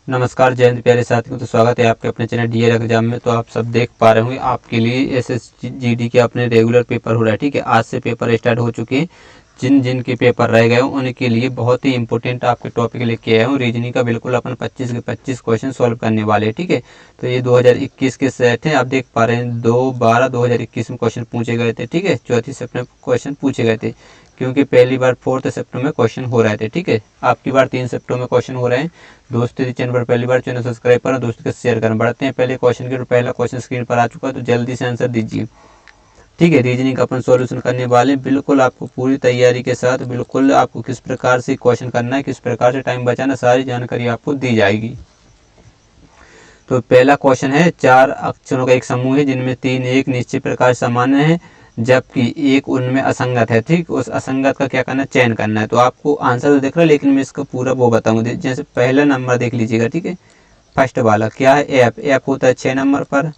नमस्कार, जय हिंद प्यारे साथियों। तो स्वागत है आपके अपने चैनल डीएल एग्जाम में। तो आप सब देख पा रहे होंगे आपके लिए एसएसजीडी के अपने रेगुलर पेपर हो रहा है। ठीक है, आज से पेपर स्टार्ट हो चुके हैं। जिन जिन के पेपर रह गए हों उनके लिए बहुत ही इंपॉर्टेंट आपके टॉपिक लेके आया हूँ। रीजनिंग का बिल्कुल अपन 25 के 25 क्वेश्चन सॉल्व करने वाले हैं। ठीक है, तो ये 2021 के सेट हैं। आप देख पा रहे हैं 2/12/2021 में क्वेश्चन पूछे गए थे। ठीक है, 34 सितंबर क्वेश्चन पूछे गए थे, क्योंकि पहली बार 4 सितंबर में क्वेश्चन हो रहे थे। ठीक है, आपकी बार 3 सितंबर में क्वेश्चन हो रहे हैं। दोस्तों यदि चैनल पर पहली बार चैनल सब्सक्राइब करें, दोस्तों के शेयर करें। बढ़ते हैं पहले क्वेश्चन के। पहला क्वेश्चन स्क्रीन पर आ चुका है, तो जल्दी से आंसर दीजिए। ठीक है, रीजनिंग का अपन सॉल्यूशन करने वाले, बिल्कुल आपको पूरी तैयारी के साथ, बिल्कुल आपको किस प्रकार से क्वेश्चन करना है, किस प्रकार से टाइम बचाना, सारी जानकारी आपको दी जाएगी। तो पहला क्वेश्चन है, 4 अक्षरों का एक समूह है जिनमें 3 एक निश्चित प्रकार सामान्य है जबकि एक उनमें असंगत है। ठीक, उस असंगत का क्या करना है, चयन करना है। तो आपको आंसर तो देख रहा है, लेकिन मैं इसका पूरा वो बताऊंगा। जैसे पहला नंबर देख लीजिएगा। ठीक है, फर्स्ट वाला क्या है, एफ। एफ होता है 6 नंबर पर,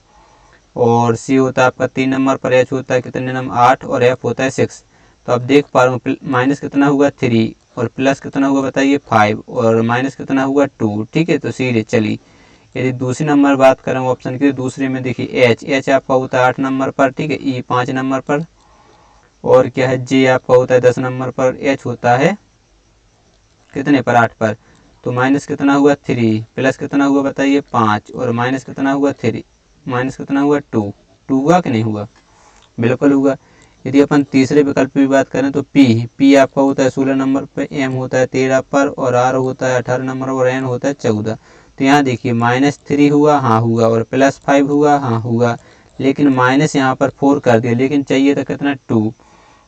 और सी होता है आपका 3 नंबर पर, एच होता है कितने नंबर 8, और एफ होता है 6। तो आप देख पा रहे हो माइनस कितना हुआ 3, और प्लस कितना हुआ बताइए 5, और माइनस कितना हुआ 2। ठीक है, तो सीधे चलिए। यदि दूसरी नंबर बात करें ऑप्शन की, दूसरे में देखिए एच। एच आपका होता है 8 नंबर पर। ठीक है, ई 5 नंबर पर, और क्या है जे आपका होता है 10 नंबर पर, एच होता है कितने पर 8 पर। तो माइनस कितना हुआ 3, प्लस कितना हुआ बताइए 5, और माइनस कितना हुआ 3, माइनस कितना हुआ 2। 2 हुआ कि नहीं हुआ, बिल्कुल हुआ। यदि अपन तीसरे विकल्प की बात करें तो पी आपका होता है 16 नंबर पर, एम होता है 13 पर, और आर होता है 18 नंबर, और एन होता है 14। तो यहाँ देखिए -3 हुआ, हाँ हुआ, और +5 हुआ, हाँ हुआ, लेकिन माइनस यहाँ पर 4 कर दिया, लेकिन चाहिए था कितना 2।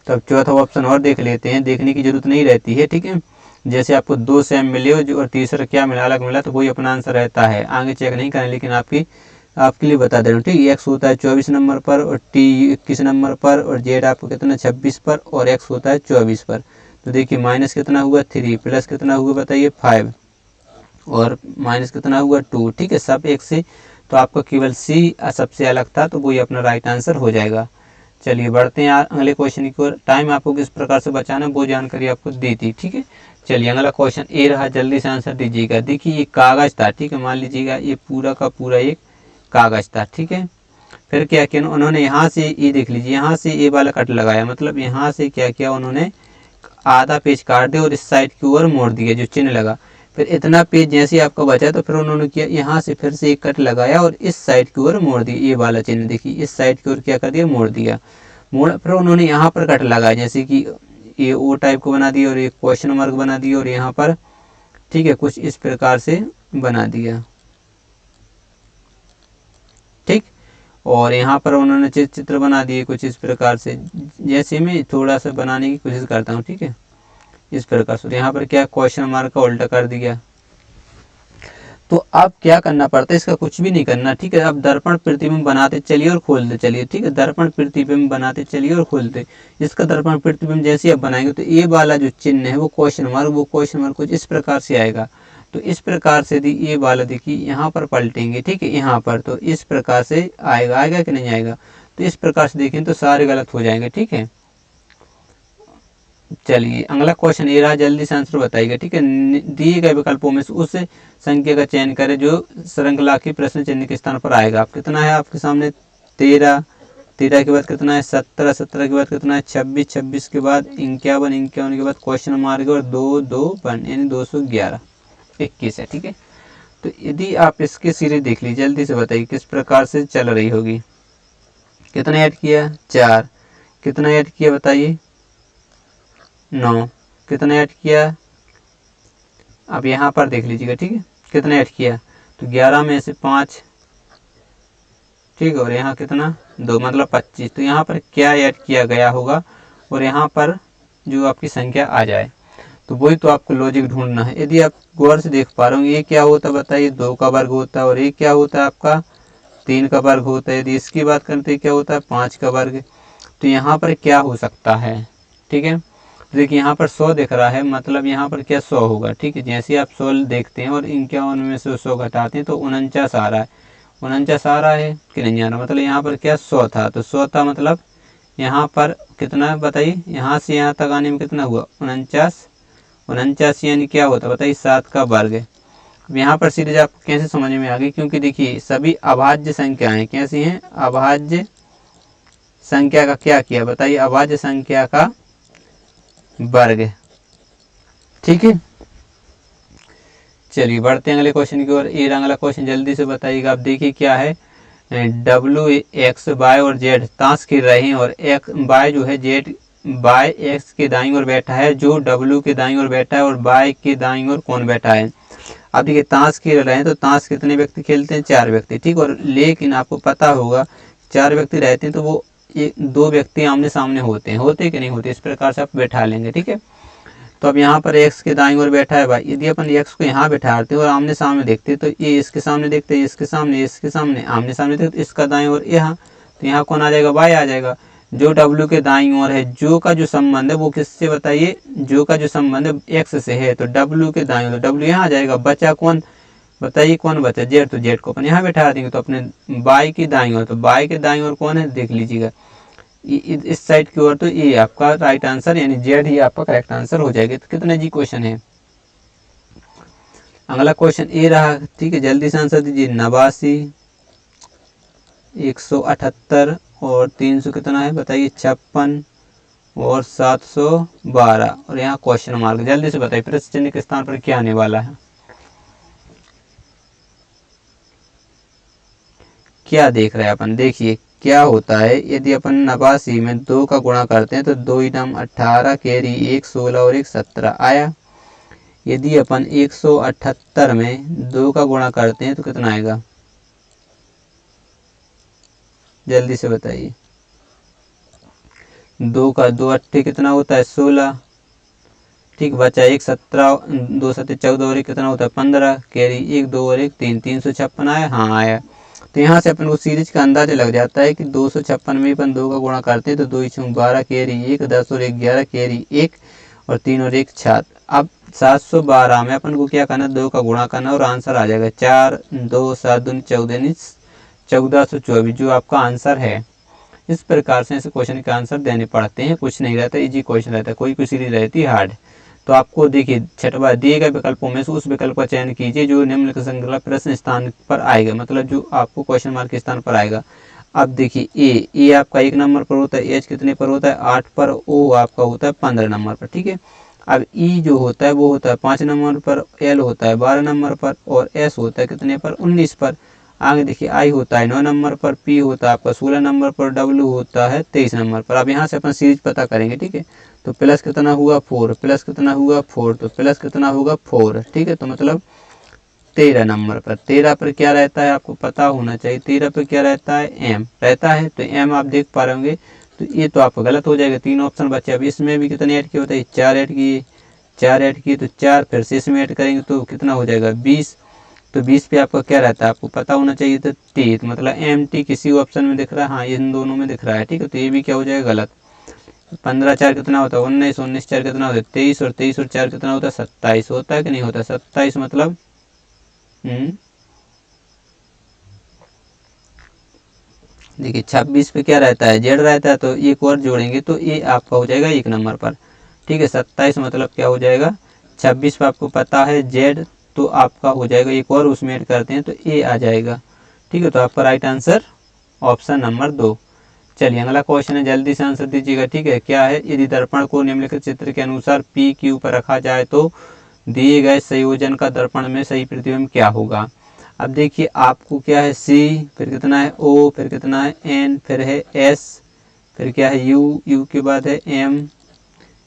तब चौथा ऑप्शन और देख लेते हैं, देखने की जरूरत नहीं रहती है। ठीक है, जैसे आपको 2 सेम मिले हो जो, और तीसरा क्या मिला, अलग मिला, तो वही अपना आंसर रहता है। आगे चेक नहीं करें, लेकिन आपके लिए बता दे रहा हूँ। ठीक है, एक्स होता है 24 नंबर पर, और टी 21 नंबर पर, और जेड आपको कितना 26 पर, और एक्स होता है 24 पर। तो देखिए माइनस कितना हुआ 3, प्लस कितना हुआ बताइए 5, और माइनस कितना हुआ 2। ठीक है, सब एक से, तो आपका केवल सी सबसे अलग था, तो वही अपना राइट आंसर हो जाएगा। चलिए बढ़ते हैं अगले क्वेश्चन की ओर। टाइम आपको किस प्रकार से बचाना है वो जानकारी आपको दी थी। ठीक है, चलिए अगला क्वेश्चन ए रहा, जल्दी से आंसर दीजिएगा। देखिए ये कागज था। ठीक है, मान लीजिएगा ये पूरा का पूरा एक कागज था। ठीक है, फिर क्या किया उन्होंने, यहाँ से ये देख लीजिए, यहाँ से ए वाला कट लगाया, मतलब यहाँ से क्या किया उन्होंने, आधा पेज काट दिया और इस साइड की ओर मोड़ दिया जो चिन्ह लगा। फिर इतना पेज जैसे ही आपका बचा, तो फिर उन्होंने किया यहाँ से फिर से एक कट लगाया और इस साइड की ओर मोड़ दिया। ये वाला चिन्ह देखिए, इस साइड की ओर क्या कर दिया, मोड़ दिया। मोड़ फिर उन्होंने यहाँ पर कट लगाया, जैसे कि ये ओ टाइप को बना दिया, और एक क्वेश्चन मार्क बना दिया, और यहाँ पर ठीक है कुछ इस प्रकार से बना दिया। ठीक, और यहाँ पर उन्होंने चित्र बना दिए कुछ इस प्रकार से, जैसे मैं थोड़ा सा बनाने की कोशिश करता हूँ। ठीक है, इस प्रकार से यहाँ पर क्या क्वेश्चन मार्क का उल्टा कर दिया। तो अब क्या करना पड़ता है, इसका कुछ भी नहीं करना। ठीक है, अब दर्पण प्रतिबिंब बनाते चलिए और खोलते चलिए। ठीक है, दर्पण प्रतिबिंब बनाते चलिए और खोलते। इसका दर्पण प्रतिबिंब जैसे आप बनाएंगे, तो ये वाला जो चिन्ह है वो क्वेश्चन मार्क कुछ इस प्रकार से आएगा। तो इस प्रकार से ये वाला देखिए यहाँ पर पलटेंगे। ठीक है, यहाँ पर तो इस प्रकार से आएगा, आएगा कि नहीं आएगा। तो इस प्रकार से देखें तो सारे गलत हो जाएंगे। ठीक है, चलिए अगला क्वेश्चन ये रहा, जल्दी से आंसर बताइएगा। ठीक है, दिए गए विकल्पों में से उस संख्या का चयन करें जो श्रृंखला की प्रश्न चिन्ह के स्थान पर आएगा। आप कितना है आपके सामने 13, 13 के बाद कितना है 17, 17 के बाद कितना है 26, 26 के बाद 51, 51 के बाद क्वेश्चन मार्क और 2, 2 1 यानी 211, 21 है। ठीक है, तो यदि आप इसके सीरीज देख लीजिए, जल्दी से बताइए किस प्रकार से चल रही होगी। कितना ऐड किया 4, कितना ऐड किया बताइए 9, कितना ऐड किया, अब यहाँ पर देख लीजिएगा। ठीक है, कितना ऐड किया, तो 11 में से 5। ठीक है, और यहाँ कितना 2 मतलब 25। तो यहाँ पर क्या ऐड किया गया होगा, और यहाँ पर जो आपकी संख्या आ जाए, तो वही तो आपको लॉजिक ढूंढना है। यदि आप गौर से देख पा रहे हो, ये क्या होता है बताइए 2 का वर्ग होता है, और ये क्या होता है आपका 3 का वर्ग होता है। यदि इसकी बात करें तो क्या होता है 5 का वर्ग। तो यहाँ पर क्या हो सकता है, ठीक है, देखिए यहाँ पर 100 दिख रहा है, मतलब यहाँ पर क्या 100 होगा। ठीक है, जैसे आप 100 देखते हैं और 51 में से 100 घटाते हैं तो 49 आ रहा है। 49 आ रहा है कि नहीं आ रहा, मतलब यहाँ पर क्या 100 था, तो 100 था, मतलब यहाँ पर कितना बताइए, यहाँ से यहाँ तक आने में कितना हुआ 49, 49 यानी क्या होता बताइए 7 का वर्ग। अब यहाँ पर सीरीज आपको कैसे समझ में आ गई, क्योंकि देखिए सभी अभाज्य संख्याएं कैसी हैं, अभाज्य संख्या का क्या किया बताइए, अभाज्य संख्या का वर्ग। ठीक है, चलिए बढ़ते हैं अगले क्वेश्चन की ओर। ये अगला क्वेश्चन जल्दी से बताइएगा। आप देखिए क्या है, डब्ल्यू एक्स वाई और जेड ताश खेल रहे हैं और एक्स वाई जो है जेड वाई एक्स के दाईं ओर बैठा है, जो डब्ल्यू के दाईं ओर बैठा है, और वाई के दाईं ओर कौन बैठा है। अब देखिए ताश खेल रहे हैं तो ताश कितने व्यक्ति खेलते हैं, 4 व्यक्ति। ठीक, और लेकिन आपको पता होगा 4 व्यक्ति रहते हैं तो वो 2 व्यक्ति आमने सामने होते कि नहीं होते, इस प्रकार से आप बैठा लेंगे। ठीक है, तो अब यहाँ पर एक्स के दाईं ओर बैठा है भाई, यदि अपन एक्स को यहाँ बैठाते हैं और आमने सामने देखते तो ये इसके सामने देखते हैं, इसके सामने आमने सामने देखते, इसका दाईं ओर यहाँ, तो यहाँ कौन आ जाएगा, वाई आ जाएगा। जो डब्ल्यू के दाईं ओर है, जो का जो संबंध है वो किससे बताइए, जो का जो संबंध है एक्स से है, तो डब्ल्यू के दाईं ओर डब्ल्यू यहाँ आ जाएगा। बचा कौन बताइए, कौन बचा, जेड, तो जेड को अपन यहाँ बैठा देंगे। तो अपने वाई की दाईं ओर, तो वाई के दाईं ओर कौन है देख लीजिएगा, इस साइड की ओर, तो ये आपका राइट आंसर यानी जेड ही आपका करेक्ट आंसर हो जाएगा। तो कितना जी क्वेश्चन है। अगला क्वेश्चन ये रहा। ठीक है, जल्दी से आंसर दीजिए। 89, 178 और 300 कितना है बताइए, 56 और 712 और यहाँ क्वेश्चन मार्क। जल्दी से बताइए प्रश्न चिन्ह के स्थान पर क्या आने वाला है, क्या देख रहे हैं अपन। देखिए क्या होता है, यदि अपन 89 में 2 का गुणा करते हैं तो 2 इनम 18 कैरी 1 16 और 1 17 आया। यदि अपन 178 में 2 का गुणा करते हैं तो कितना आएगा, जल्दी से बताइए। 2 का 2 अट्ठे कितना होता है 16। ठीक, बचा 1 17, 2 7 14 और 1 कितना होता है 15 कैरी 1 2 और 1 3, 356 आया। हाँ आया। तो यहाँ से अपन को सीरीज का अंदाजा लग जाता है कि 256 में अपन 2 का गुणा करते हैं तो 2 × 12 कैरी 1 10 और 1 11 कैरी 1 और 3 और 1 7। अब 712 में अपन को क्या करना, 2 का गुणा करना और आंसर आ जाएगा 4 2 7 दूनी 14 1424 जो आपका आंसर है। इस प्रकार से ऐसे क्वेश्चन के आंसर देने पड़ते हैं, कुछ नहीं रहता, इजी क्वेश्चन रहता है, कोई सीरीज रहती है हार्ड। तो आपको देखिए छठवा दिए गए विकल्पों में से उस विकल्प का चयन कीजिए जो निम्नलिखित श्रृंखला प्रश्न स्थान पर आएगा, मतलब जो आपको क्वेश्चन मार्क के स्थान पर आएगा। अब देखिए ए आपका 1 नंबर पर होता है, एच कितने पर होता है 8 पर, ओ आपका होता है 15 नंबर पर। ठीक है, अब ई जो होता है वो होता है 5 नंबर पर, एल होता है 12 नंबर पर और एस होता है कितने पर 19 पर। आगे देखिए आई होता है 9 नंबर पर, पी होता है आपका 16 नंबर पर, डब्ल्यू होता है 23 नंबर पर। अब यहाँ से अपन सीरीज पता करेंगे। ठीक है, तो प्लस कितना हुआ 4, प्लस कितना हुआ 4, तो प्लस कितना होगा 4। ठीक है, तो मतलब 13 नंबर पर, 13 पर क्या रहता है आपको पता होना चाहिए, 13 पर क्या रहता है एम रहता है। तो एम आप देख पा रहे होंगे, तो ये तो आपका गलत हो जाएगा, 3 ऑप्शन बचे। अब इसमें भी कितने ऐड किए होता है 4 ऐड किए, 4 ऐड किए तो 4 फिर से इसमें ऐड करेंगे तो कितना हो जाएगा 20। तो 20 पे आपका क्या रहता है आपको पता होना चाहिए, तो टी, तो मतलब एम टी किसी ऑप्शन में दिख रहा है, हाँ इन दोनों में दिख रहा है। ठीक है, तो ये भी क्या हो जाएगा गलत। 15 4 कितना होता है 19, 19 4 कितना होता है 23 और 23 और 4 कितना होता है 27 होता है कि नहीं होता, 27 मतलब देखिए 26 पे क्या रहता है जेड रहता है, तो एक और जोड़ेंगे तो ये आपका हो जाएगा 1 नंबर पर। ठीक है, 27 मतलब क्या हो जाएगा 26 पे आपको पता है जेड, तो आपका हो जाएगा एक और उसमें ऐड करते हैं तो ए आ जाएगा। ठीक है, तो आपका राइट आंसर ऑप्शन नंबर 2। चलिए अगला क्वेश्चन है, जल्दी से आंसर दीजिएगा। ठीक है, क्या है, यदि दर्पण को निम्नलिखित चित्र के अनुसार पी क्यू पर रखा जाए तो दिए गए संयोजन का दर्पण में सही प्रतिबिंब क्या होगा। अब देखिए आपको क्या है सी, फिर कितना है ओ, फिर कितना है एन, फिर है एस, फिर क्या है यू, यू के बाद है एम,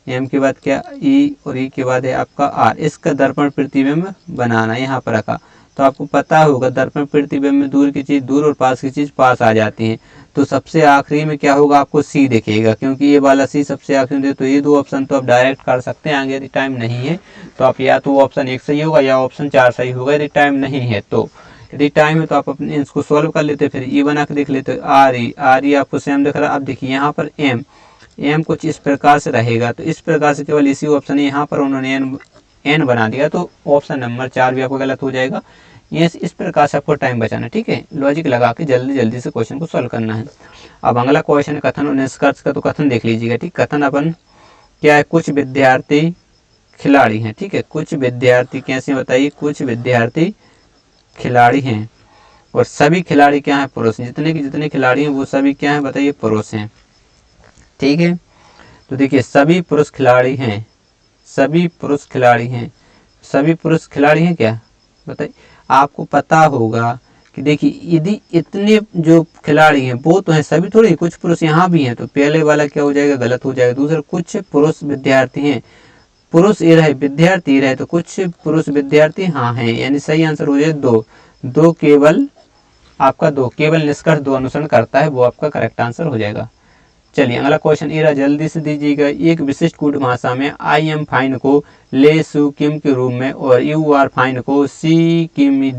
एम के बाद क्या ई और ई के बाद है आपका आर। इसका दर्पण प्रतिबिंब बनाना यहाँ पर रखा। तो आपको पता होगा दर्पण प्रतिबिंब में दूर की चीज़ दूर और पास की चीज़ पास आ जाती है। तो सबसे आखिरी में क्या होगा आपको सी दिखेगा, क्योंकि ये वाला सी सबसे आखिरी में। तो ये 2 ऑप्शन तो आप डायरेक्ट कर सकते हैं, आगे यदि टाइम नहीं है तो आप या तो ऑप्शन 1 सही होगा या ऑप्शन 4 सही होगा, यदि टाइम नहीं है तो। यदि टाइम है तो आप अपने इसको सॉल्व कर लेते, फिर ई बना के देख लेते। आर ई आपको सेम दिख रहा है। अब देखिए यहाँ पर एम कुछ इस प्रकार से रहेगा, तो इस प्रकार से केवल इसी ऑप्शन है, यहाँ पर उन्होंने एन बना दिया, तो ऑप्शन नंबर 4 भी आपको गलत हो जाएगा। ये इस प्रकार से आपको टाइम बचाना। ठीक है, लॉजिक लगा के जल्दी से क्वेश्चन को सॉल्व करना है। अब अगला क्वेश्चन है कथन और निष्कर्ष का, तो कथन देख लीजिएगा। ठीक, कथन अपन क्या है, कुछ विद्यार्थी खिलाड़ी हैं, ठीक है। कुछ विद्यार्थी कैसे बताइए, कुछ विद्यार्थी खिलाड़ी हैं और सभी खिलाड़ी क्या हैं, पुरुष। जितने खिलाड़ी हैं वो सभी क्या हैं बताइए, पुरुष हैं, ठीक है। तो देखिए सभी पुरुष खिलाड़ी हैं, सभी पुरुष खिलाड़ी हैं, सभी पुरुष खिलाड़ी हैं क्या बताइए। आपको पता होगा कि देखिए यदि इतने जो खिलाड़ी हैं वो तो हैं, सभी थोड़ी, कुछ पुरुष यहाँ भी हैं, तो पहले वाला क्या हो जाएगा, गलत हो जाएगा। दूसरा कुछ पुरुष विद्यार्थी हैं, पुरुष ये रहे, विद्यार्थी रहे, तो कुछ पुरुष विद्यार्थी हाँ हैं, यानी सही आंसर हो जाए दो केवल आपका दो, केवल निष्कर्ष दो अनुसरण करता है, वो आपका करेक्ट आंसर हो जाएगा। चलिए अगला क्वेश्चन ये रहा, जल्दी से दीजिएगा। एक विशिष्ट कूट भाषा में आई एम फाइन को ले सु किम के रूप में और यू आर फाइन को सी किम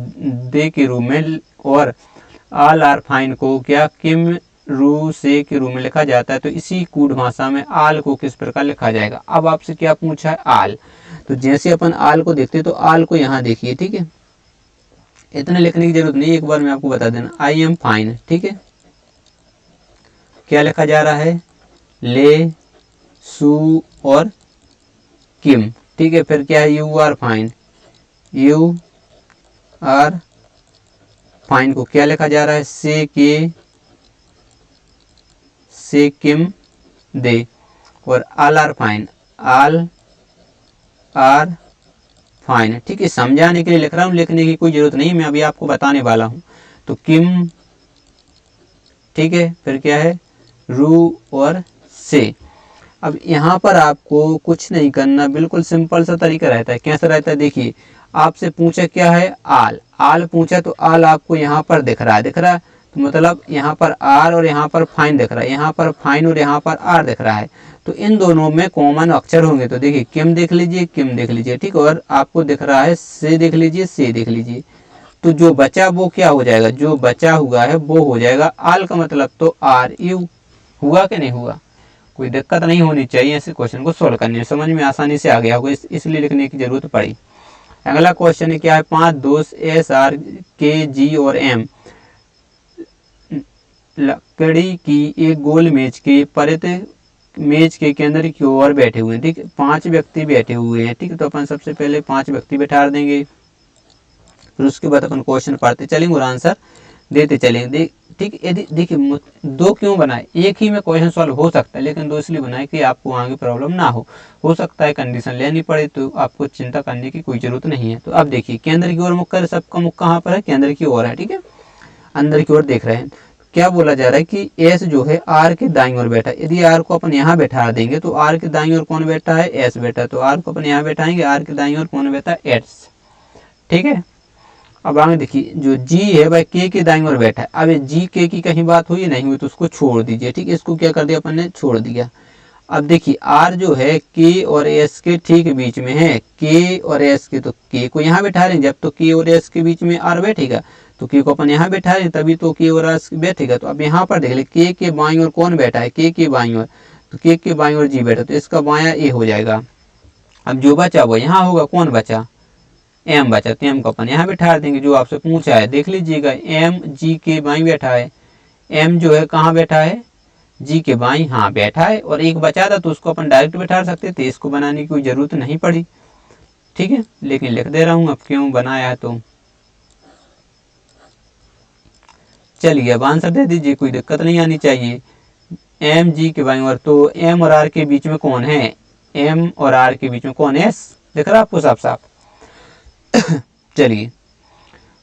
दे के रूप में और आल आर फाइन को क्या किम रू से के रूप में लिखा जाता है, तो इसी कूट भाषा में आल को किस प्रकार लिखा जाएगा। अब आपसे क्या पूछा है, आल। तो जैसे अपन आल को देखते तो आल को यहाँ देखिए, ठीक है, इतने लिखने की जरूरत नहीं, एक बार मैं आपको बता देना। आई एम फाइन, ठीक है, क्या लिखा जा रहा है, ले सु और किम, ठीक है। फिर क्या है, you are fine, you are fine को क्या लिखा जा रहा है, से किम दे और all are fine, all are fine, ठीक है। समझाने के लिए लिख रहा हूँ, लिखने की कोई जरूरत नहीं, मैं अभी आपको बताने वाला हूँ। तो किम, ठीक है, फिर क्या है, रू और से। अब यहाँ पर आपको कुछ नहीं करना, बिल्कुल सिंपल सा तरीका रहता है। कैसा रहता है, देखिए आपसे पूछा क्या है, आल, आल पूछा तो आल आपको यहाँ पर दिख रहा है, तो मतलब यहाँ पर आर और यहाँ पर फाइन दिख रहा है, यहाँ पर फाइन और यहाँ पर आर दिख रहा है, तो इन दोनों में कॉमन अक्षर होंगे। तो देखिए किम देख लीजिए, किम देख लीजिए, ठीक, और आपको दिख रहा है से देख लीजिए, से देख लीजिए। तो जो बचा वो क्या हो जाएगा, जो बचा हुआ है वो हो जाएगा आल का मतलब तो आर यू। हुआ कि नहीं हुआ, कोई दिक्कत नहीं होनी चाहिए ऐसे क्वेश्चन को सोल्व करने में, समझ में आसानी से आ गया होगा, इसलिए लिखने की जरूरत पड़ी। अगला क्वेश्चन क्या है, 5 दोस्त एस आर के जी और एम लकड़ी की एक गोल मेज के परित मेज के केंद्र की ओर बैठे हुए हैं, ठीक है। 5 व्यक्ति बैठे हुए हैं, ठीक है। तो अपन सबसे पहले 5 व्यक्ति बैठा देंगे, फिर उसके बाद अपन क्वेश्चन पढ़ते चलेंगे और आंसर देते चलेंगे, ठीक है। यदि देखिए दो क्यों बनाए, एक ही में क्वेश्चन सॉल्व हो सकता है, लेकिन दो इसलिए बनाए कि आपको आगे प्रॉब्लम ना हो सकता है कंडीशन लेनी पड़े, तो आपको चिंता करने की कोई जरूरत नहीं है। तो अब देखिए केंद्र की ओर मुख कर, सबका मुख कहाँ पर है, केंद्र की ओर है, ठीक है, अंदर की ओर देख रहे हैं। क्या बोला जा रहा है कि एस जो है आर के दाईं ओर बैठा है। यदि आर को अपन यहाँ बैठा देंगे तो आर के दाईं ओर कौन बैठा है, एस बैठा है, तो आर को अपन यहाँ बैठाएंगे, आर के दाईं ओर कौन बैठा है, एस, ठीक है। अब आगे देखिए जो जी है भाई के दाईं ओर बैठा है। अब जी के की कहीं बात हुई नहीं हुई तो उसको छोड़ दीजिए, ठीक है, इसको क्या कर दिया अपन ने, छोड़ दिया। अब देखिए आर जो है के और एस के ठीक बीच में है, के और एस के, तो के को यहाँ बैठा रहे, जब तो के और एस के बीच में आर बैठेगा तो के को अपन यहाँ बैठा रहे, तभी तो के और एस बैठेगा। तो अब यहाँ पर देख ले के बाईं ओर कौन बैठा है, के बाईं ओर, तो के बाईं ओर जी बैठा, तो इसका बायां ए हो जाएगा। अब जो बचा वो यहाँ होगा, कौन बचा, एम बचा, तो एम को अपन यहाँ बैठा देंगे, जो आपसे पूछा है देख लीजिएगा, एम जी के बाईं बैठा है, एम जो है कहाँ बैठा है, जी के बाईं, हाँ बैठा है, और एक बचा था तो उसको अपन डायरेक्ट बैठा सकते थे, इसको बनाने की कोई जरूरत नहीं पड़ी, ठीक है, लेकिन लिख दे रहा हूँ अब क्यों बनाया है। तो चलिए अब आंसर दे दीजिए, कोई दिक्कत नहीं आनी चाहिए। एम जी के बाईं ओर, तो एम और आर के बीच में कौन है, एम और आर के बीच में कौन है, एस, दिख रहा है आपको साफ साफ। चलिए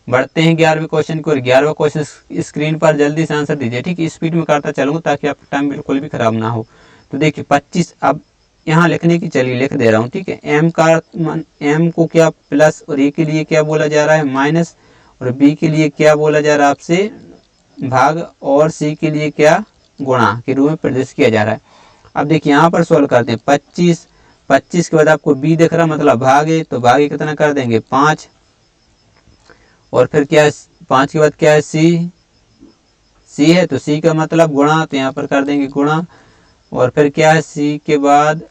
बढ़ते हैं 11वें क्वेश्चन को, और 11वां क्वेश्चन स्क्रीन पर जल्दी से आंसर दीजिए, ठीक है, स्पीड में करता चलूंगा ताकि आपका टाइम बिल्कुल भी खराब ना हो। तो देखिए 25, अब यहाँ लिखने की, चलिए लिख दे रहा हूँ, ठीक है। एम का एम को क्या प्लस और ए के लिए क्या बोला जा रहा है, माइनस, और बी के लिए क्या बोला जा रहा है आपसे, भाग, और सी के लिए क्या, गुणा के रूप में प्रदर्शित किया जा रहा है। अब देखिए यहाँ पर सोल्व करते हैं, 25 के बाद आपको बी दिख रहा मतलब भागे, तो भागे कितना कर देंगे 5, और फिर क्या है 5 के बाद क्या है, सी है, तो सी का मतलब गुणा, तो यहाँ पर कर देंगे गुणा, और फिर क्या है सी के बाद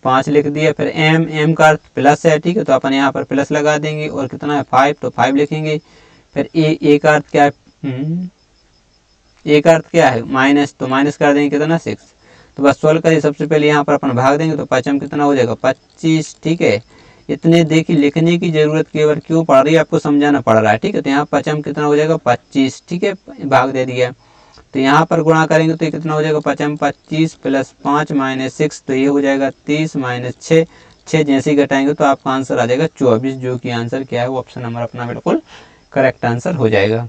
5 लिख दिया, फिर एम का अर्थ प्लस है, ठीक है, तो अपन यहाँ पर प्लस लगा देंगे, और कितना है 5, तो 5 लिखेंगे। फिर ए का अर्थ क्या है, ए का अर्थ क्या है माइनस, तो माइनस कर देंगे कितना 6, तो बस सोल्व करिए। सबसे पहले यहाँ पर अपन भाग देंगे तो पचम कितना हो जाएगा 25, ठीक है। इतने देखिए लिखने की जरूरत केवल क्यों पड़ रही है, आपको समझाना पड़ रहा है, ठीक है। तो यहाँ पचम कितना हो जाएगा 25, ठीक है, भाग दे दिया। तो यहाँ पर गुणा करेंगे तो ये कितना हो जाएगा पचम 25 प्लस 5 माइनस 6, तो ये हो जाएगा 30 माइनस 6, 6 जैसे ही घटाएंगे तो आपका आंसर आ जाएगा 24, जो कि आंसर क्या है वो ऑप्शन नंबर अपना बिल्कुल करेक्ट आंसर हो जाएगा।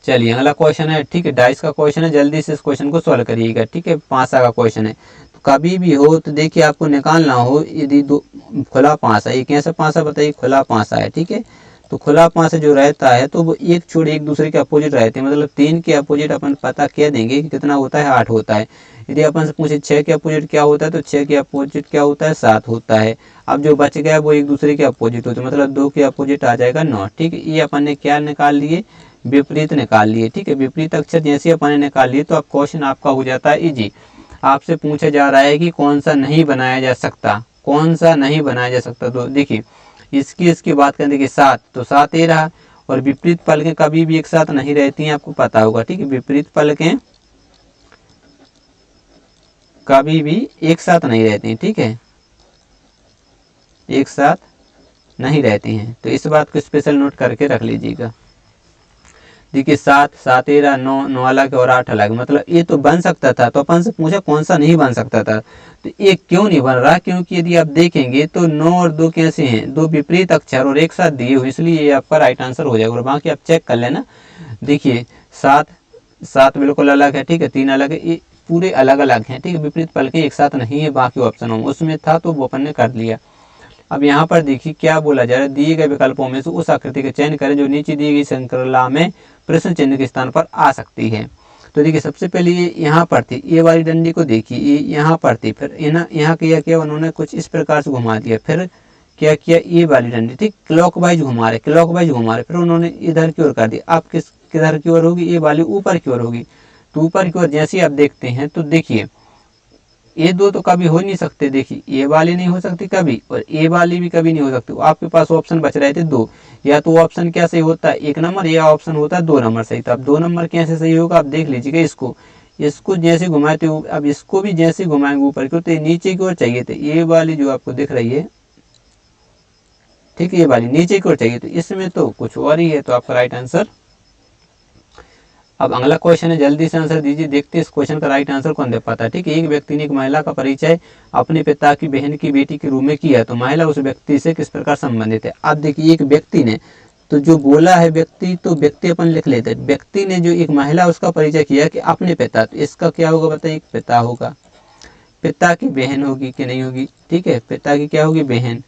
चलिए अगला क्वेश्चन है, ठीक है, डाइस का क्वेश्चन है, जल्दी से इस क्वेश्चन को सॉल्व करिएगा, ठीक है। पासा का क्वेश्चन है, तो कभी भी हो तो देखिए आपको निकालना हो, यदि दो खुला पासा, ये कैसा पासा बताइए, खुला पासा है, ठीक है। तो खुला पासा जो रहता है तो वो एक छोड़ एक दूसरे के अपोजिट रहते हैं, मतलब 3 के अपोजिट अपन पता क्या देंगे कि कितना होता है 8 होता है। यदि अपन से पूछे 6 के अपोजिट क्या होता है तो 6 के अपोजिट क्या होता है 7 होता है। अब जो बच गया वो एक दूसरे के अपोजिट होते हैं, मतलब 2 के अपोजिट आ जाएगा 9, ठीक है। ये अपन ने क्या निकाल लिए, विपरीत निकाल लिए, ठीक है। विपरीत अक्षर जैसे अपन ने निकाल लिए तो अब क्वेश्चन आपका हो जाता है इजी। आपसे पूछा जा रहा है कि कौन सा नहीं बनाया जा सकता, कौन सा नहीं बनाया जा सकता। तो देखिए इसकी बात करें, देखिए 7, तो 7 ये रहा, और विपरीत पलकें कभी भी एक साथ नहीं रहती हैं, आपको पता होगा, ठीक है। विपरीत पलकें कभी भी एक साथ नहीं रहती हैं, ठीक है, एक साथ नहीं रहती हैं। तो इस बात को स्पेशल नोट करके रख लीजिएगा। देखिए 7, 7 13, 9, 9 अलग और 8 अलग, मतलब ये तो बन सकता था। तो अपन से पूछा कौन सा नहीं बन सकता था, तो ये क्यों नहीं बन रहा, क्योंकि यदि आप देखेंगे तो 9 और 2 कैसे हैं, 2 विपरीत अक्षर और एक साथ दिए हुए, इसलिए ये आपका राइट आंसर हो जाएगा। और बाकी आप चेक कर लेना, देखिए 7 बिल्कुल अलग है, ठीक है, 3 अलग है, ये पूरे अलग अलग हैं, ठीक है। विपरीत पलकें एक साथ नहीं है, बाकी ऑप्शन उसमें था तो वो अपन ने कर लिया। अब यहाँ पर देखिए क्या बोला जा रहा है, दिए गए विकल्पों में से उस आकृति का चयन करें जो नीचे दी गई श्रृंखला में प्रश्न चिन्ह के स्थान पर आ सकती है। तो देखिए सबसे पहले ये यहाँ पर थी, ये वाली डंडी को देखिए, ये यहाँ पर थी, फिर यहाँ किया उन्होंने कुछ इस प्रकार से घुमा दिया, फिर क्या किया, ये वाली डंडी थी क्लॉकवाइज घुमा रहे, फिर उन्होंने इधर की ओर कर दी। अब किधर की ओर होगी, ये वाली ऊपर की ओर होगी। तो ऊपर की ओर जैसे आप देखते हैं तो देखिए ये दो तो कभी हो नहीं सकते, देखिए ये वाली नहीं हो सकती कभी, और ये वाली भी कभी नहीं हो सकती। आपके पास ऑप्शन बच रहे थे 2, या तो ऑप्शन क्या सही होता है 1 नंबर, या ऑप्शन होता है 2 नंबर सही। तो अब 2 नंबर कैसे सही होगा, आप देख लीजिएगा। इसको जैसे घुमाते हो, अब इसको भी जैसे घुमाएंगे ऊपर की ओर, तो नीचे की ओर चाहिए थे, ये वाली जो आपको दिख रही है, ठीक है, ये वाली नीचे की ओर चाहिए, तो इसमें तो कुछ और ही है, तो आपका राइट आंसर। अब अगला क्वेश्चन है, जल्दी से आंसर दीजिए, देखते हैं इस क्वेश्चन का राइट आंसर कौन दे पाता है, ठीक है। एक व्यक्ति ने एक महिला का परिचय अपने पिता की बहन की बेटी के रूप में किया, तो महिला उस व्यक्ति से किस प्रकार संबंधित है। अब देखिए एक व्यक्ति ने, तो जो बोला है व्यक्ति, तो व्यक्ति अपन लिख लेते हैं। व्यक्ति ने जो एक महिला उसका परिचय किया कि अपने पिता, तो इसका क्या होगा बताइए, पिता होगा। पिता की बहन होगी कि नहीं होगी, ठीक है, पिता की क्या होगी, बहन।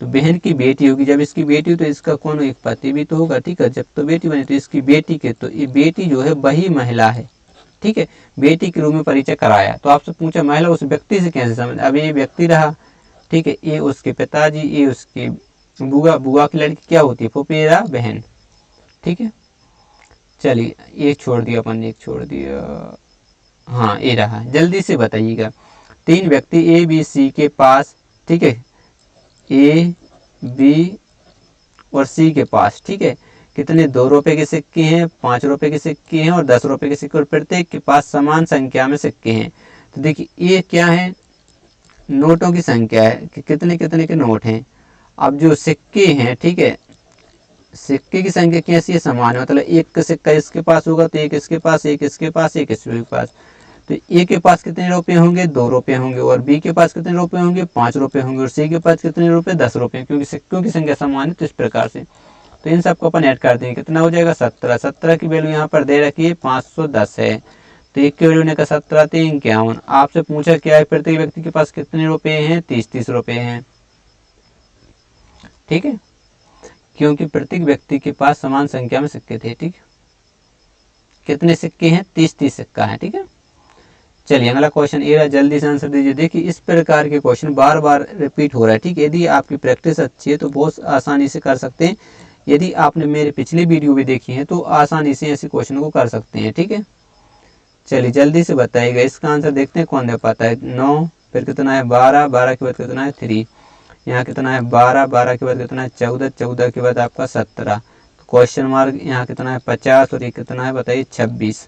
तो बहन की बेटी होगी, जब इसकी बेटी हो तो इसका कौन हो, एक पति भी तो होगा, ठीक है। जब तो बेटी बनी तो इसकी बेटी के, तो ये बेटी जो है वही महिला है, ठीक है, बेटी के रूप में परिचय कराया। तो आपसे पूछा महिला उस व्यक्ति से कैसे समझ, अब ये व्यक्ति रहा, ठीक है, ये उसके पिताजी, ये उसकी बुआ की लड़की क्या होती है, फुफेरा बहन, ठीक है। चलिए एक छोड़ दिया अपन, एक छोड़ दिया, हाँ ये रहा, जल्दी से बताइएगा। 3 व्यक्ति ए बी सी के पास, ठीक है, ए बी और सी के पास, ठीक है, कितने 2 रुपए के सिक्के हैं, 5 रुपए के सिक्के हैं और 10 रुपए के सिक्के, और प्रत्येक के पास समान संख्या में सिक्के हैं। तो देखिए ये क्या है, नोटों की संख्या है कि कितने कितने के नोट हैं। अब जो सिक्के हैं, ठीक है, सिक्के की संख्या कैसी है, समान है, मतलब एक सिक्का इसके पास होगा तो एक इसके पास, एक इसके पास, एक इसके पास। तो ए के पास कितने रुपए होंगे, 2 रुपए होंगे, और बी के पास कितने रुपए होंगे, 5 रुपए होंगे, और सी के पास कितने रुपए, 10 रुपए, क्योंकि सिक्कों की संख्या समान है। तो इस प्रकार से तो इन सबको अपन ऐड कर देंगे, कितना हो जाएगा 17। 17 की वैल्यू यहाँ पर दे रखी है 510 है, तो एक की वैल्यू ने कहा 17 3 51। आपसे पूछा क्या है, प्रत्येक व्यक्ति के पास कितने रुपए हैं, 30 रुपए हैं, ठीक है, क्योंकि प्रत्येक व्यक्ति के पास समान संख्या में सिक्के थे, ठीक है। कितने सिक्के हैं, 30 सिक्का है, ठीक है। चलिए अगला क्वेश्चन ये रहा, जल्दी से आंसर दीजिए। देखिए इस प्रकार के क्वेश्चन बार बार रिपीट हो रहा है, ठीक है। यदि आपकी प्रैक्टिस अच्छी है तो बहुत आसानी से कर सकते हैं। यदि आपने मेरे पिछली वीडियो भी देखी है तो आसानी से ऐसे क्वेश्चन को कर सकते हैं, ठीक है। चलिए जल्दी से बताइएगा, इसका आंसर देखते हैं कौन दे पाता है। 9, फिर कितना है 12, 12 के बाद कितना है 3, यहाँ कितना है 12, 12 के बाद कितना है 14, 14 के बाद आपका 17, तो क्वेश्चन मार्क यहाँ कितना है 50, और ये कितना है बताइए 26।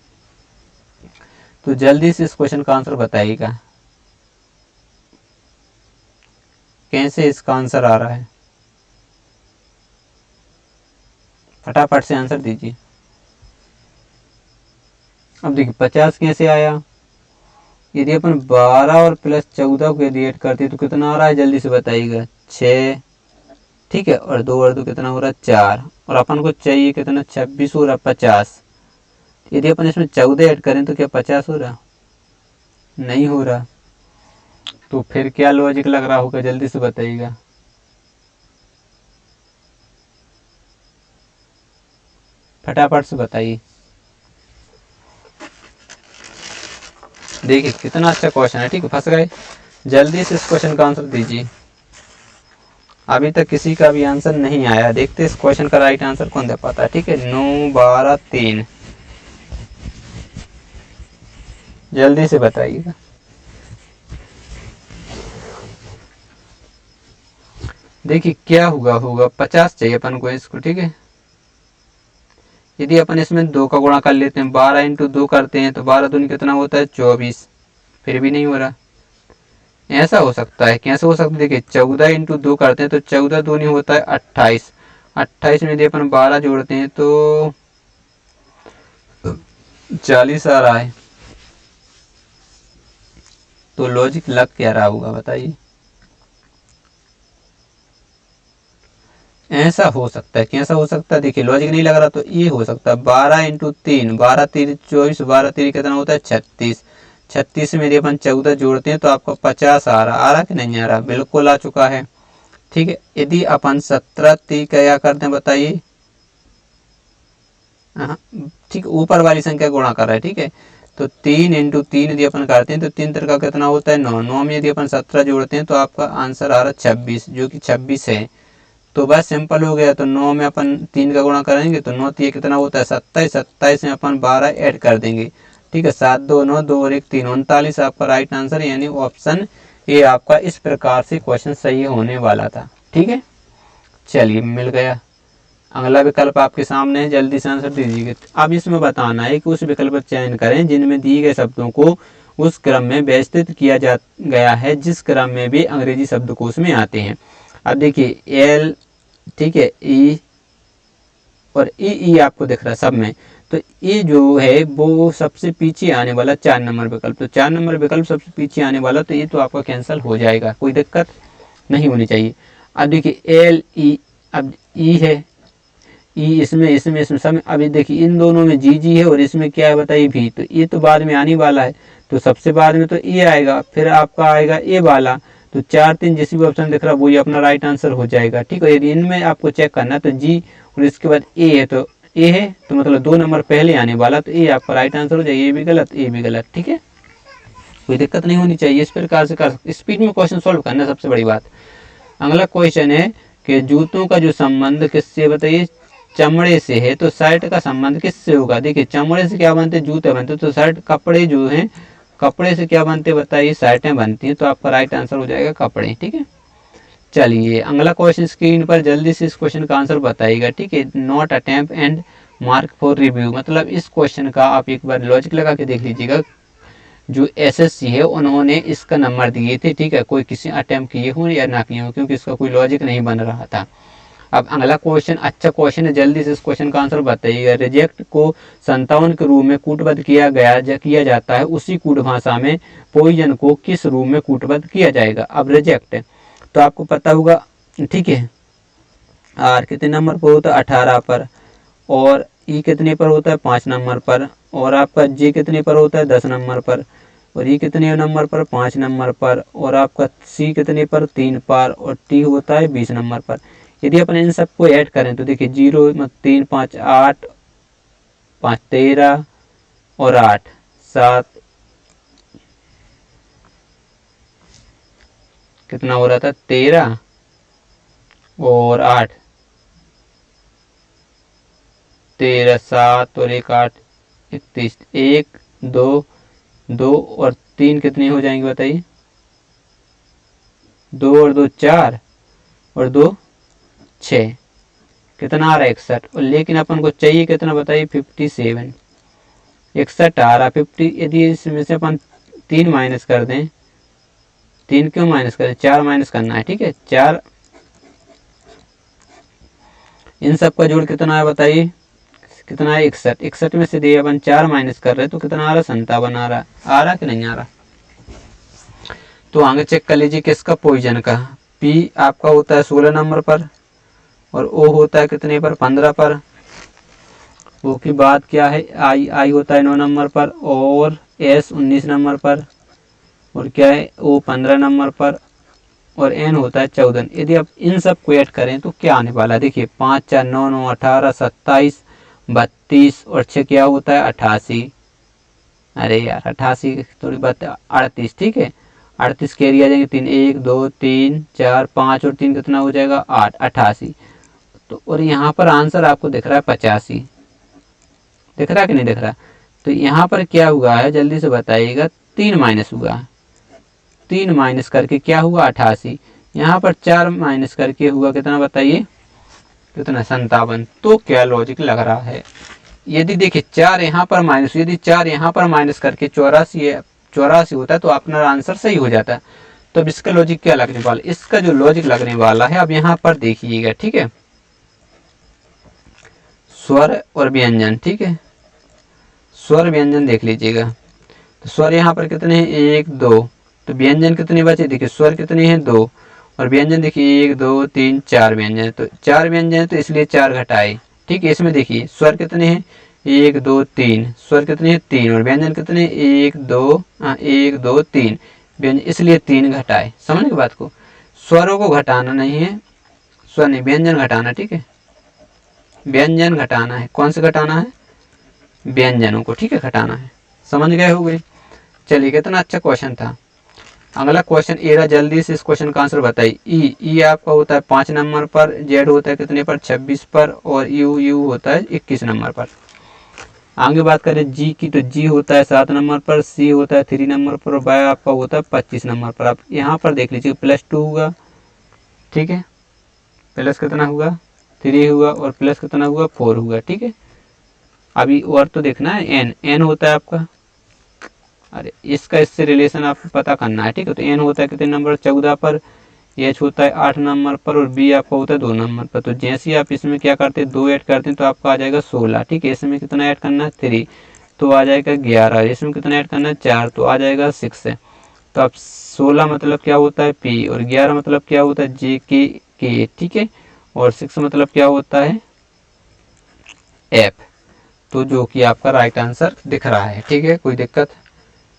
तो जल्दी से इस क्वेश्चन का आंसर बताइएगा, कैसे इसका आंसर आ रहा है, फटाफट से आंसर दीजिए। अब देखिए 50 कैसे आया, यदि अपन 12 और प्लस 14 को यदि ऐड करते तो कितना आ रहा है, जल्दी से बताइएगा, 6, ठीक है, और 2 और 2 कितना हो रहा है, 4, और अपन को चाहिए कितना, 26 हो रहा, 50। यदि अपन इसमें 14 ऐड करें तो क्या 50 हो रहा, नहीं हो रहा, तो फिर क्या लॉजिक लग रहा होगा, जल्दी से बताइएगा। फटाफट से बताइए। देखिए कितना अच्छा क्वेश्चन है, ठीक है, फंस गए, जल्दी से इस क्वेश्चन का आंसर दीजिए। अभी तक किसी का भी आंसर नहीं आया, देखते इस क्वेश्चन का राइट आंसर कौन दे पाता है, ठीक है, 9, 12, 3, जल्दी से बताइएगा। देखिए क्या होगा 50 चाहिए अपन को इसको, ठीक है। यदि अपन इसमें 2 का गुणा कर लेते हैं, 12 इंटू 2 करते हैं तो 12 दूनी कितना होता है, 24, फिर भी नहीं हो रहा। ऐसा हो सकता है, कैसे हो सकता है, देखिए 14 इंटू 2 करते हैं तो 14 दूनी होता है 28, 28 में यदि अपन 12 जोड़ते हैं तो 40 आ रहा है। तो लॉजिक लग क्या रहा होगा बताइए। ऐसा हो सकता है, कैसा हो सकता है, देखिए लॉजिक नहीं लग रहा तो ये हो सकता है 12 इंटू 3, 12 3 24, 12 3 कितना होता है 36, 36 में यदि अपन 14 जोड़ते हैं तो आपको 50 आ रहा कि नहीं आ रहा, बिल्कुल आ चुका है, ठीक है। यदि अपन 17 3 क्या करते हैं बताइए, हाँ ठीक, ऊपर वाली संख्या गुणा कर रहा है, ठीक है, तो 3 इंटू 3 यदि अपन करते हैं तो 3 तरह का कितना होता है 9, 9 में यदि अपन 17 जोड़ते हैं तो आपका आंसर आ रहा है 26, जो कि 26 है। तो बस सिंपल हो गया, तो 9 में अपन 3 का गुणा करेंगे तो 9 3 कितना होता है 27, 27 में अपन 12 ऐड कर देंगे, ठीक है, 7 2 9, 2 और 1 3, 39 आपका राइट आंसर, यानी ऑप्शन ए आपका इस प्रकार से क्वेश्चन सही होने वाला था, ठीक है। चलिए मिल गया। अगला विकल्प आपके सामने है, जल्दी से आंसर दीजिएगा। अब इसमें बताना है कि उस विकल्प का चयन करें जिनमें दिए गए शब्दों को उस क्रम में व्यवस्थित किया जा गया है जिस क्रम में भी अंग्रेजी शब्दकोश में आते हैं। अब देखिए एल, ठीक है, ई और ई आपको दिख रहा है सब में, तो ये जो है वो सबसे पीछे आने वाला 4 नंबर विकल्प, तो 4 नंबर विकल्प सबसे पीछे आने वाला, तो ये तो आपका कैंसिल हो जाएगा, कोई दिक्कत नहीं होनी चाहिए। अब देखिए एल ई, अब ई है, ई इसमें सब में, अभी देखिए इन दोनों में जी है और इसमें क्या है बताइए भी, तो ये तो बाद में आने वाला है, तो सबसे बाद में तो ये आएगा, फिर आपका आएगा ए वाला, तो 4 3 जिस भी ऑप्शन दिख रहा है वही अपना राइट आंसर हो जाएगा, ठीक है। यदि इनमें आपको चेक करना है तो जी और इसके बाद ए है, तो ए है तो मतलब 2 नंबर पहले आने वाला, तो ए आपका राइट आंसर हो जाएगा, ये भी गलत, ए भी गलत, ठीक है, कोई दिक्कत नहीं होनी चाहिए। इस प्रकार से कर स्पीड में क्वेश्चन सॉल्व करना सबसे बड़ी बात। अगला क्वेश्चन है कि जूतों का जो संबंध किससे बताइए, चमड़े से है, तो शर्ट का संबंध किससे होगा। देखिए चमड़े से क्या बनते, जूते बनते, तो शर्ट कपड़े जो हैं, कपड़े से क्या बनते बताइए, शर्टें बनती हैं, तो आपका राइट आंसर हो जाएगा कपड़े, ठीक है। चलिए अगला क्वेश्चन स्क्रीन पर जल्दी से इस क्वेश्चन का आंसर बताइएगा, ठीक है। Not attempt and mark for review, मतलब इस क्वेश्चन का आप एक बार लॉजिक लगा के देख लीजिएगा। जो एसएससी है उन्होंने इसका नंबर दिए थे, ठीक है, कोई किसी अटेम्प्ट किए हो या ना किए हो, क्योंकि इसका कोई लॉजिक नहीं बन रहा था। अब अगला क्वेश्चन अच्छा क्वेश्चन है, जल्दी से इस क्वेश्चन का आंसर बताइएगा। रिजेक्ट को 57 के रूप में कूटबद्ध किया जाता है, उसी कूट भाषा में पॉइजन को किस रूप में कूटबद्ध किया जाएगा। अब रिजेक्ट तो आपको पता होगा, ठीक है, आर कितने नंबर पर होता है 18 पर, और ई कितने पर होता है 5 नंबर पर, और आपका जे कितने पर होता है 10 नंबर पर, और ई कितने नंबर पर 5 नंबर पर, और आपका सी कितने पर 3 पर, और टी होता है 20 नंबर पर। यदि अपन इन सबको ऐड करें तो देखिए 0 3 5 8 5 13 और 8 7 कितना हो रहा था 13 और 8 13 7 और 1 8 31, 1 2 2 और 3 कितने हो जाएंगे बताइए, 2 और 2 4 और 2 6, कितना आ रहा है 61, और लेकिन अपन को चाहिए कितना बताइए 57, 61 आ रहा 50। यदि इसमें से अपन 3 माइनस कर दें, 3 क्यों माइनस करें, 4 माइनस करना है, ठीक है। 4, इन सब का जोड़ कितना है बताइए, कितना है 61। 61 में से दिए अपन 4 माइनस कर रहे तो कितना आ रहा, 57 आ रहा कि नहीं आ रहा। तो आगे चेक कर लीजिए किसका, पोजीशन का। पी आपका होता है 16 नंबर पर और ओ होता है कितने पर, 15 पर। ओ की बात क्या है, आई होता है 9 नंबर पर और एस 19 नंबर पर और क्या है, ओ 15 नंबर पर और एन होता है 14। यदि आप इन सब को ऐड करें तो क्या आने वाला है, देखिए 5 4 9 9 18 27 32 और 6 क्या होता है 88। अरे यार 88 थोड़ी बात, 38, ठीक है। 38 के एरिया जाएंगे 3, 1 2 3 4 5 और 3 कितना हो जाएगा 8, 88। तो और यहाँ पर आंसर आपको दिख रहा है 85, दिख रहा है कि नहीं दिख रहा। तो यहाँ पर क्या हुआ है जल्दी से बताइएगा, 3 माइनस हुआ, 3 माइनस करके क्या हुआ 88। यहाँ पर 4 माइनस करके हुआ कितना बताइए, कितना 57। तो क्या लॉजिक लग रहा है, यदि देखिए 4 यहाँ पर माइनस, यदि 4 यहाँ पर माइनस करके 84 होता है तो अपना आंसर सही हो जाता है। तो अब इसका लॉजिक क्या लगने वाला, इसका जो लॉजिक लगने वाला है अब यहाँ पर देखिएगा, ठीक है। स्वर और व्यंजन, ठीक है। स्वर व्यंजन देख लीजिएगा, तो स्वर यहाँ पर कितने हैं 1 2, तो व्यंजन कितने बचे, देखिए स्वर कितने हैं 2 और व्यंजन देखिए 1 2 3 4 व्यंजन, तो 4 व्यंजन है तो इसलिए 4 घटाए, ठीक है। इसमें देखिए स्वर कितने हैं 1 2 3, स्वर कितने हैं 3 और व्यंजन कितने 1 2 3 व्यंजन, इसलिए 3 घटाए। समझ गए बात को, स्वरों को घटाना नहीं है, स्वर नहीं व्यंजन घटाना, ठीक है। व्यंजन घटाना है, कौन से घटाना है, व्यंजनों को, ठीक है, घटाना है। समझ गए हो गए। चलिए कितना अच्छा क्वेश्चन था। अगला क्वेश्चन एरा, जल्दी से इस क्वेश्चन का आंसर बताइए। ई आपका होता है 5 नंबर पर, जेड होता है कितने पर 26 पर और यू होता है 21 नंबर पर। आगे बात करें जी की, तो जी होता है 7 नंबर पर, सी होता है 3 नंबर पर और वाई आपका होता है 25 नंबर पर। आप यहाँ पर देख लीजिए +2 हुआ, ठीक है, प्लस कितना हुआ 3 हुआ और प्लस कितना हुआ 4 हुआ, ठीक है। अभी और तो देखना है, एन होता है आपका, अरे इसका इससे रिलेशन आपको पता करना है, ठीक है। तो एन होता है कितने नंबर 14 पर, एच होता है 8 नंबर पर और बी आपका होता है 2 नंबर पर। तो जैसे ही आप इसमें क्या करते हैं 2 ऐड करते हैं तो आपका आ जाएगा 16, ठीक है। इसमें कितना ऐड करना है 3 तो आ जाएगा 11, इसमें कितना ऐड करना है 4 तो आ जाएगा 6। तो अब 16 मतलब क्या होता है पी और 11 मतलब क्या होता है जे के, ठीक है, और 6 मतलब क्या होता है एफ। तो जो कि आपका राइट आंसर दिख रहा है, ठीक है, कोई दिक्कत।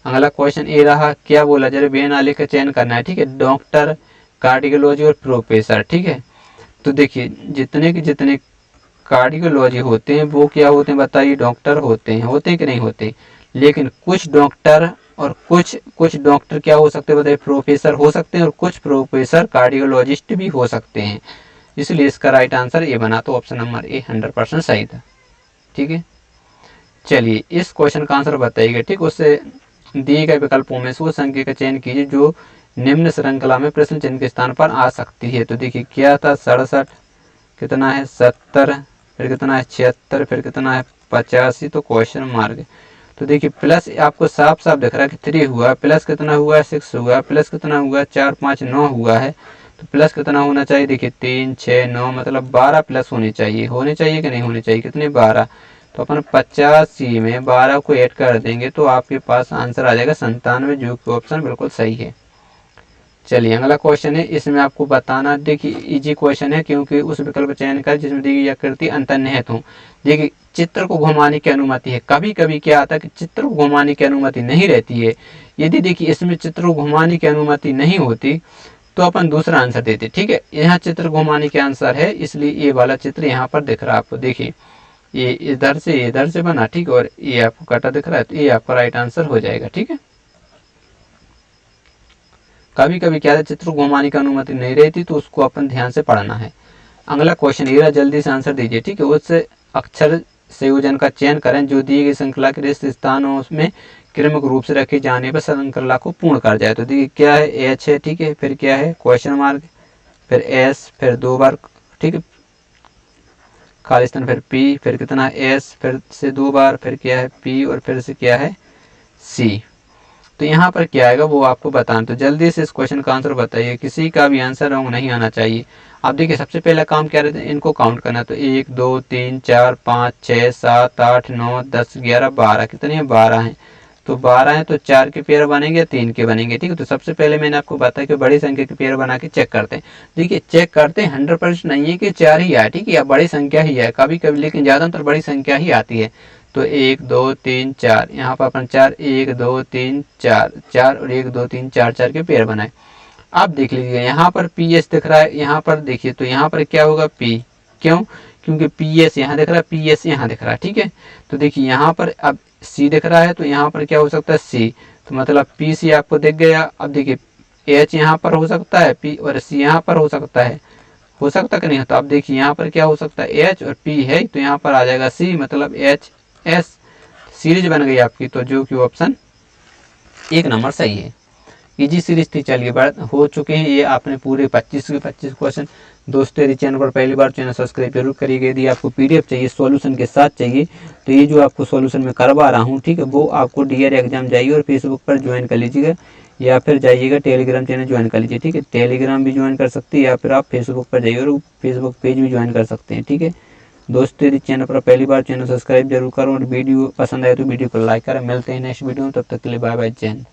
अगला क्वेश्चन ये रहा, क्या बोला जरा बे नाले का चयन करना है, ठीक है। डॉक्टर, कार्डियोलॉजी और प्रोफेसर, ठीक है। तो देखिए जितने कार्डियोलॉजी होते हैं वो क्या होते हैं बताइए, डॉक्टर होते हैं कि नहीं होते। लेकिन कुछ डॉक्टर और कुछ डॉक्टर क्या हो सकते हैं बताइए, प्रोफेसर हो सकते हैं और कुछ प्रोफेसर कार्डियोलॉजिस्ट भी हो सकते हैं। इसलिए इसका राइट आंसर ए बना, तो ऑप्शन नंबर ए 100% सही था, ठीक है। चलिए इस क्वेश्चन का आंसर बताइएगा, ठीक। उससे दिए गए विकल्पों में से वो संख्या का चयन कीजिए जो निम्न श्रृंखला में प्रश्न चिन्ह के स्थान पर आ सकती है। तो देखिए क्या था 67, कितना है 70, फिर कितना है 76, फिर कितना है 85, तो क्वेश्चन मार्क। तो देखिए प्लस आपको साफ साफ दिख रहा है कि 3 हुआ, प्लस कितना हुआ 6 हुआ, प्लस कितना हुआ 4 5 9 हुआ है। तो प्लस कितना होना चाहिए, देखिए 3 6 9 मतलब 12 प्लस होने चाहिए कि नहीं होने चाहिए, कितने 12। तो अपन 85 में 12 को ऐड कर देंगे तो आपके पास आंसर आ जाएगा 97, जो कि ऑप्शन बिल्कुल सही है। चलिए अगला क्वेश्चन है, इसमें आपको बताना, देखिए इजी क्वेश्चन है क्योंकि उस विकल्प का चयन कर जिसमें देखिए आकृति अंतर्निहित हो। देखिए चित्र को घुमाने की अनुमति है, कभी कभी क्या आता है कि चित्र को घुमाने की अनुमति नहीं रहती है। यदि देखिए इसमें चित्र को घुमाने की अनुमति नहीं होती तो अपन दूसरा आंसर देते, ठीक है। यहाँ चित्र घुमाने के आंसर है, इसलिए ये वाला चित्र यहाँ पर दिख रहा है आपको, देखिए ये इधर से बना, ठीक है, और ये आपको कटा दिख रहा है, तो ये आपका राइट आंसर हो जाएगा, ठीक है। कभी कभी क्या है चित्र घुमाने की अनुमति नहीं रहती तो उसको अपन ध्यान से पढ़ना है। अगला क्वेश्चन ये जल्दी से आंसर दीजिए, ठीक है। उससे अक्षर संयोजन का चयन करें जो दिए गई श्रृंखला के रिक्त स्थानों में क्रमिक रूप से रखे जाने पर श्रृंखला को पूर्ण कर जाए। तो देखिए क्या है एच है, ठीक है, फिर क्या है क्वेश्चन मार्क, फिर एस, फिर 2 बार, ठीक है, खालिस्तान, फिर पी, फिर कितना एस, फिर से 2 बार, फिर क्या है पी और फिर से क्या है सी। तो यहाँ पर क्या आएगा वो आपको बताना। तो जल्दी से इस क्वेश्चन का आंसर बताइए, किसी का भी आंसर रॉन्ग नहीं आना चाहिए। आप देखिए सबसे पहला काम क्या रहता है, इनको काउंट करना। तो 1 2 3 4 5 6 7 8 9 10 11 12, कितने हैं 12 हैं। तो 12 हैं तो 4 के पेयर बनेंगे या 3 के बनेंगे, ठीक है। तो सबसे पहले मैंने आपको बताया कि बड़ी संख्या के पेयर बना के चेक करते हैं। देखिए चेक करते हैं, 100% नहीं है कि 4 ही आए, ठीक है, या बड़ी संख्या ही है कभी कभी, लेकिन ज़्यादातर बड़ी संख्या ही आती है। तो 1 2 3 4, यहाँ पर अपन 4 1 2 3 4 4 और 1 2 3 4 4 के पेयर बनाए। आप देख लीजिए यहाँ पर पी एस दिख रहा है, यहाँ पर देखिए तो यहाँ पर क्या होगा पी, क्यों, क्योंकि पी एस यहाँ दिख रहा है, पी एस यहाँ दिख रहा है, ठीक है। तो देखिए यहाँ पर अब सी दिख रहा है, तो यहाँ पर क्या हो सकता है सी, तो मतलब पी सी आपको दिख गया। अब देखिए एच यहाँ पर हो सकता है, पी और सी यहाँ पर हो सकता है, हो सकता कि नहीं होता। अब देखिए यहाँ पर क्या हो सकता है एच और पी है, तो यहाँ पर आ जाएगा सी, मतलब एच एस, सीरीज बन गई आपकी। तो जो कि ऑप्शन 1 नंबर सही है। इजी सीरीज थी। चलिए हो चुके हैं ये आपने पूरे 25 के 25 क्वेश्चन। दोस्तों यदि चैनल पर पहली बार, चैनल सब्सक्राइब जरूर करिएगा। यदि आपको पीडीएफ चाहिए सॉल्यूशन के साथ चाहिए तो ये जो आपको सॉल्यूशन में करवा रहा हूँ, ठीक है, वो आपको डीआर एग्जाम जाइए और फेसबुक पर ज्वाइन कर लीजिएगा, या फिर जाइएगा टेलीग्राम चैनल ज्वाइन कर लीजिए, ठीक है। टेलीग्राम भी ज्वाइन कर सकते हैं या फिर आप फेसबुक पर जाइए और फेसबुक पेज भी ज्वाइन कर सकते हैं, ठीक है। दोस्तों यदि चैनल पर पहली बार, चैनल सब्सक्राइब जरूर करो और वीडियो पसंद आए तो वीडियो को लाइक करें। मिलते हैं नेक्स्ट वीडियो में, तब तक के लिए बाय बाय, जय हिंद।